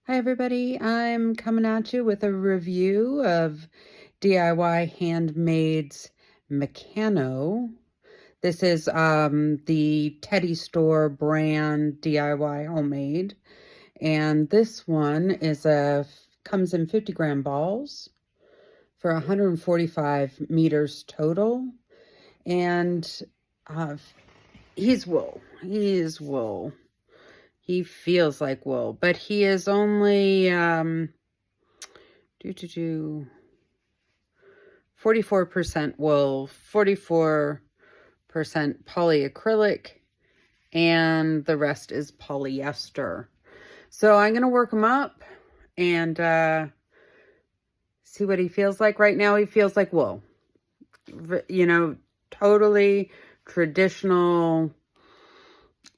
Hi everybody, I'm coming at you with a review of DIY Handmade's Mecano. This is the Teddy Store brand DIY homemade, and this one comes in 50-gram balls for 145 meters total, and uh, he's wool. He is wool. He feels like wool, but he is only 44% wool, 44% polyacrylic, and the rest is polyester. So I'm going to work him up and see what he feels like. Right now he feels like wool. You know, totally traditional,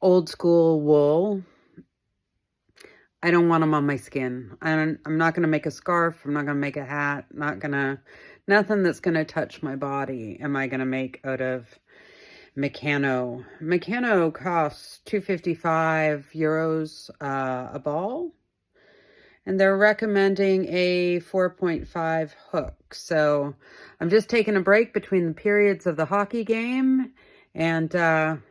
old school wool. I don't want them on my skin. I'm not going to make a scarf. I'm not going to make a hat. Nothing that's going to touch my body am I going to make out of Mecano. Mecano costs €255 a ball. And they're recommending a 4.5 hook. So I'm just taking a break between the periods of the hockey game, and I'll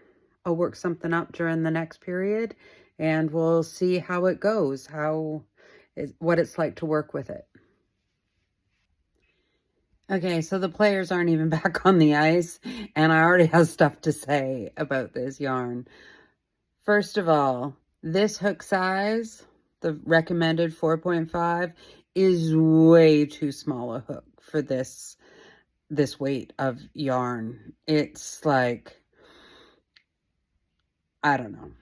work something up during the next period, and we'll see how it goes, what it's like to work with it. Okay, so the players aren't even back on the ice, and I already have stuff to say about this yarn. First of all, this hook size, the recommended 4.5, is way too small a hook for this weight of yarn. It's like, I don't know.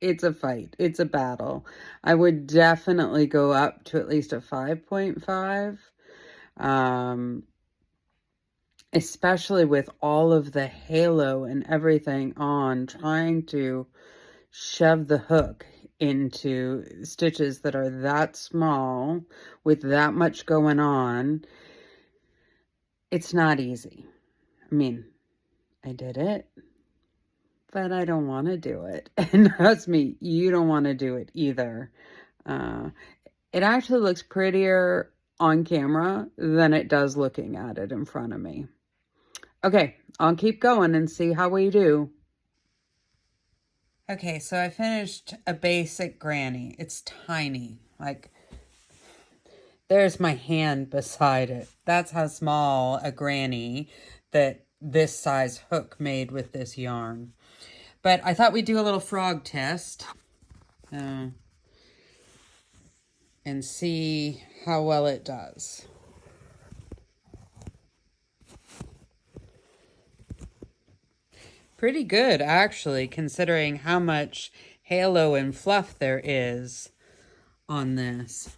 It's a fight. It's a battle. I would definitely go up to at least a 5.5. Especially with all of the halo and everything on, trying to shove the hook into stitches that are that small with that much going on. It's not easy. I mean, I did it, but I don't want to do it. And trust me, you don't want to do it either. It actually looks prettier on camera than it does looking at it in front of me. Okay, I'll keep going and see how we do. Okay, so I finished a basic granny. It's tiny. Like, there's my hand beside it. That's how small a granny that this size hook made with this yarn. But I thought we'd do a little frog test and see how well it does. Pretty good, actually, considering how much halo and fluff there is on this.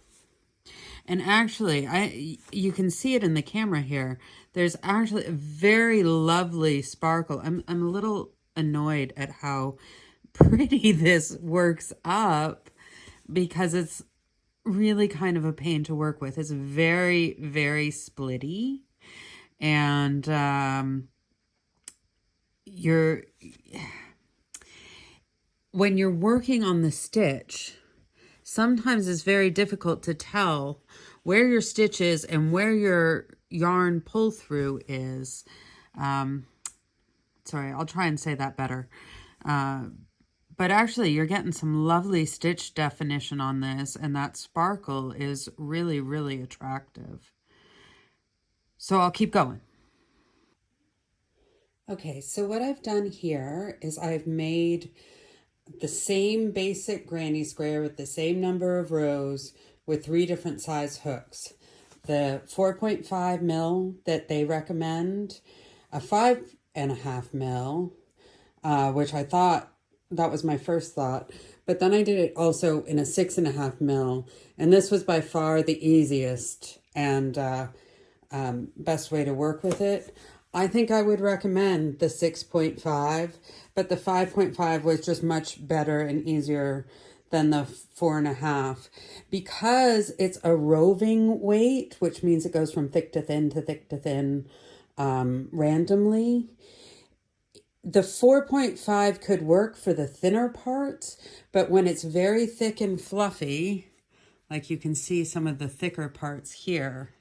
And actually, you can see it in the camera here. There's actually a very lovely sparkle. I'm a little annoyed at how pretty this works up, because it's really kind of a pain to work with. It's very, very splitty. And when you're working on the stitch, sometimes it's very difficult to tell where your stitch is and where your yarn pull through is. Sorry, I'll try and say that better. But actually, you're getting some lovely stitch definition on this, and that sparkle is really, really attractive. So I'll keep going. Okay, so what I've done here is I've made the same basic granny square with the same number of rows with 3 different size hooks. The 4.5 mil that they recommend, a 5.5 mil, which I thought, that was my first thought, but then I did it also in a 6.5 mil, and this was by far the easiest and best way to work with it. I think I would recommend the 6.5, but the 5.5 was just much better and easier than the 4.5, because it's a roving weight, which means it goes from thick to thin to thick to thin randomly. The 4.5 could work for the thinner parts, but when it's very thick and fluffy, like you can see some of the thicker parts here,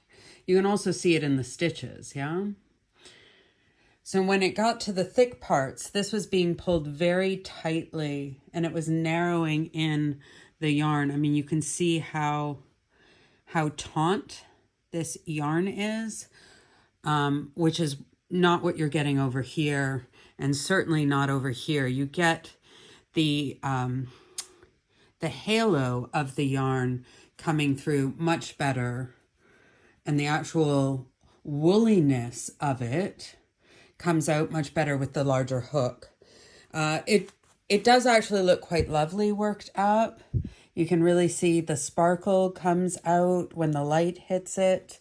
you can also see it in the stitches, yeah? So when it got to the thick parts, this was being pulled very tightly and it was narrowing in the yarn. I mean, you can see how taut this yarn is, which is not what you're getting over here, and certainly not over here. You get the halo of the yarn coming through much better, and the actual wooliness of it comes out much better with the larger hook. It does actually look quite lovely worked up. You can really see the sparkle comes out when the light hits it.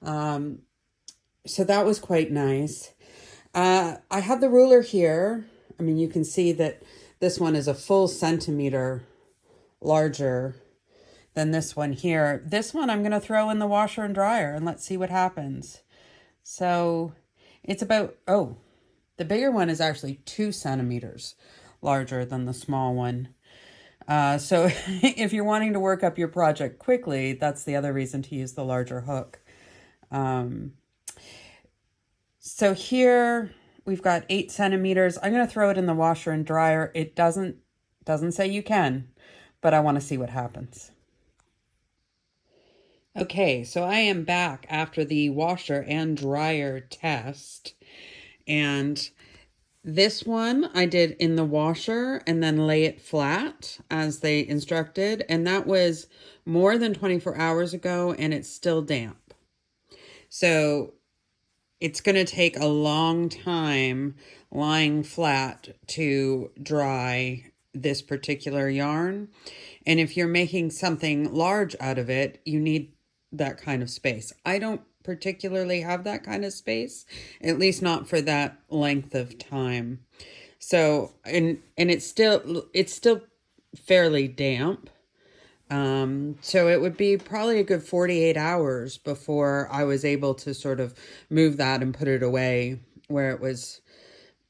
So that was quite nice. I have the ruler here. I mean, you can see that this one is a full centimeter larger than this one here. This one I'm going to throw in the washer and dryer and let's see what happens. So it's about, the bigger one is actually 2 centimeters larger than the small one. So if you're wanting to work up your project quickly, that's the other reason to use the larger hook. So here we've got 8 centimeters. I'm going to throw it in the washer and dryer. It doesn't say you can, but I want to see what happens. Okay, so I am back after the washer and dryer test, and this one I did in the washer and then lay it flat as they instructed, and that was more than 24 hours ago and it's still damp. So it's going to take a long time lying flat to dry this particular yarn. And if you're making something large out of it, you need that kind of space. I don't particularly have that kind of space, at least not for that length of time. So, and it's still fairly damp. So it would be probably a good 48 hours before I was able to sort of move that and put it away where it was,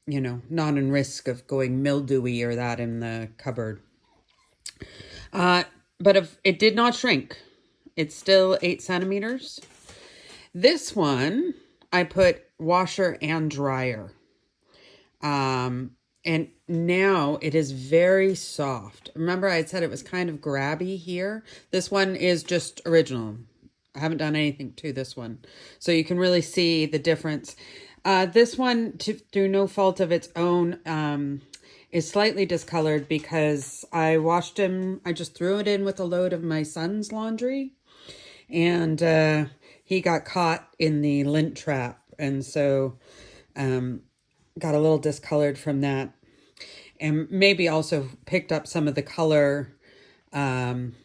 you know, not in risk of going mildewy or that in the cupboard. But if it did not shrink, it's still 8 centimeters. This one, I put washer and dryer. And now it is very soft. Remember I had said it was kind of grabby here? This one is just original. I haven't done anything to this one. So you can really see the difference. This one, through no fault of its own, is slightly discolored because I washed him. I just threw it in with a load of my son's laundry. And he got caught in the lint trap. And so got a little discolored from that. And maybe also picked up some of the color from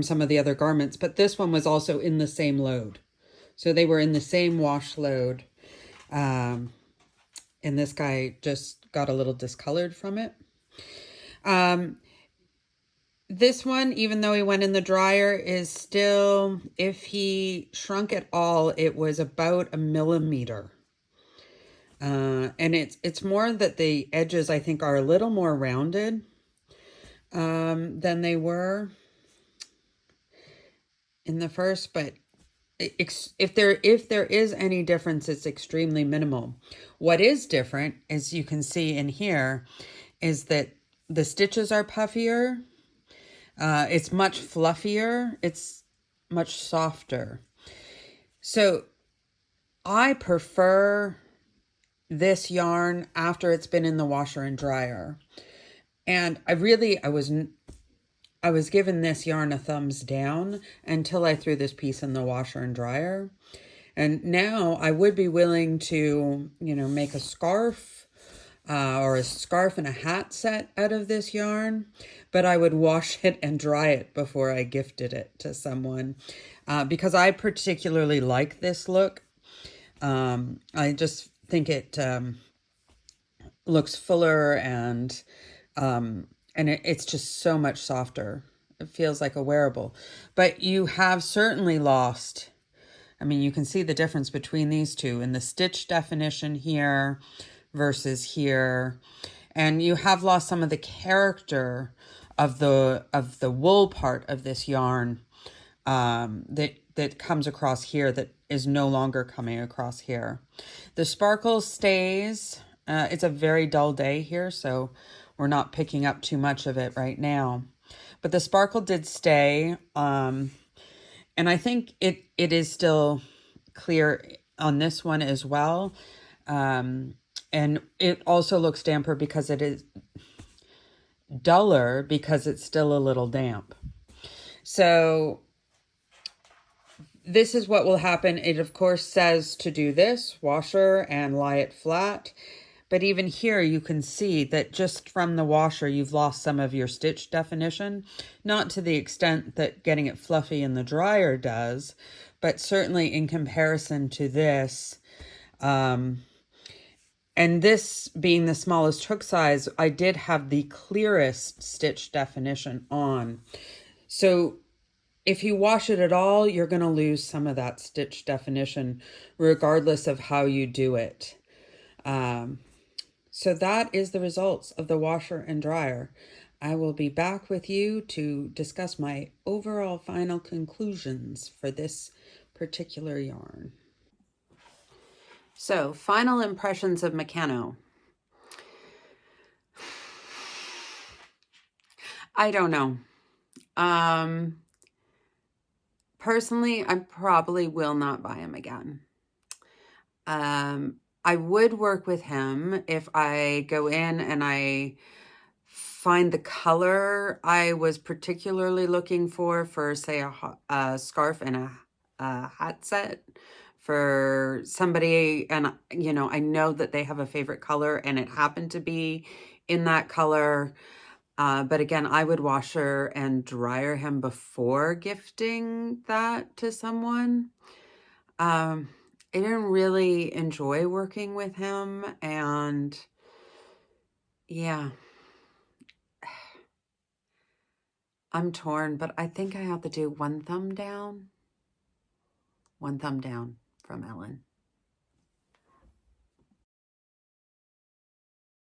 some of the other garments. But this one was also in the same load. So they were in the same wash load. And this guy just got a little discolored from it. This one, even though he went in the dryer, is still, if he shrunk at all, it was about 1 millimeter. And it's more that the edges, I think, are a little more rounded than they were in the first, but if there is any difference, it's extremely minimal. What is different, as you can see in here, is that the stitches are puffier. It's much fluffier. It's much softer. So I prefer this yarn after it's been in the washer and dryer. And I was given this yarn a thumbs down until I threw this piece in the washer and dryer. And now I would be willing to, you know, make a scarf or a scarf and a hat set out of this yarn, but I would wash it and dry it before I gifted it to someone because I particularly like this look. I just think it looks fuller and it's just so much softer. It feels like a wearable, but you have certainly lost. I mean, you can see the difference between these two in the stitch definition here versus here. And you have lost some of the character of the wool part of this yarn that comes across here, that is no longer coming across here. The sparkle stays. It's a very dull day here, so we're not picking up too much of it right now. But the sparkle did stay, and I think it is still clear on this one as well. And it also looks damper because it is duller because it's still a little damp. So this is what will happen. It of course says to do this, washer and lie it flat. But even here you can see that just from the washer you've lost some of your stitch definition. Not to the extent that getting it fluffy in the dryer does, but certainly in comparison to this, and this being the smallest hook size, I did have the clearest stitch definition on. So if you wash it at all, you're going to lose some of that stitch definition regardless of how you do it. So that is the results of the washer and dryer. I will be back with you to discuss my overall final conclusions for this particular yarn. So, final impressions of Mecano. I don't know. Personally, I probably will not buy him again. I would work with him if I go in and I find the color I was particularly looking for say, a scarf and a hat set for somebody. And, you know, I know that they have a favorite color and it happened to be in that color. But again, I would washer and dryer him before gifting that to someone. I didn't really enjoy working with him, and yeah, I'm torn, but I think I have to do one thumb down from Ellen.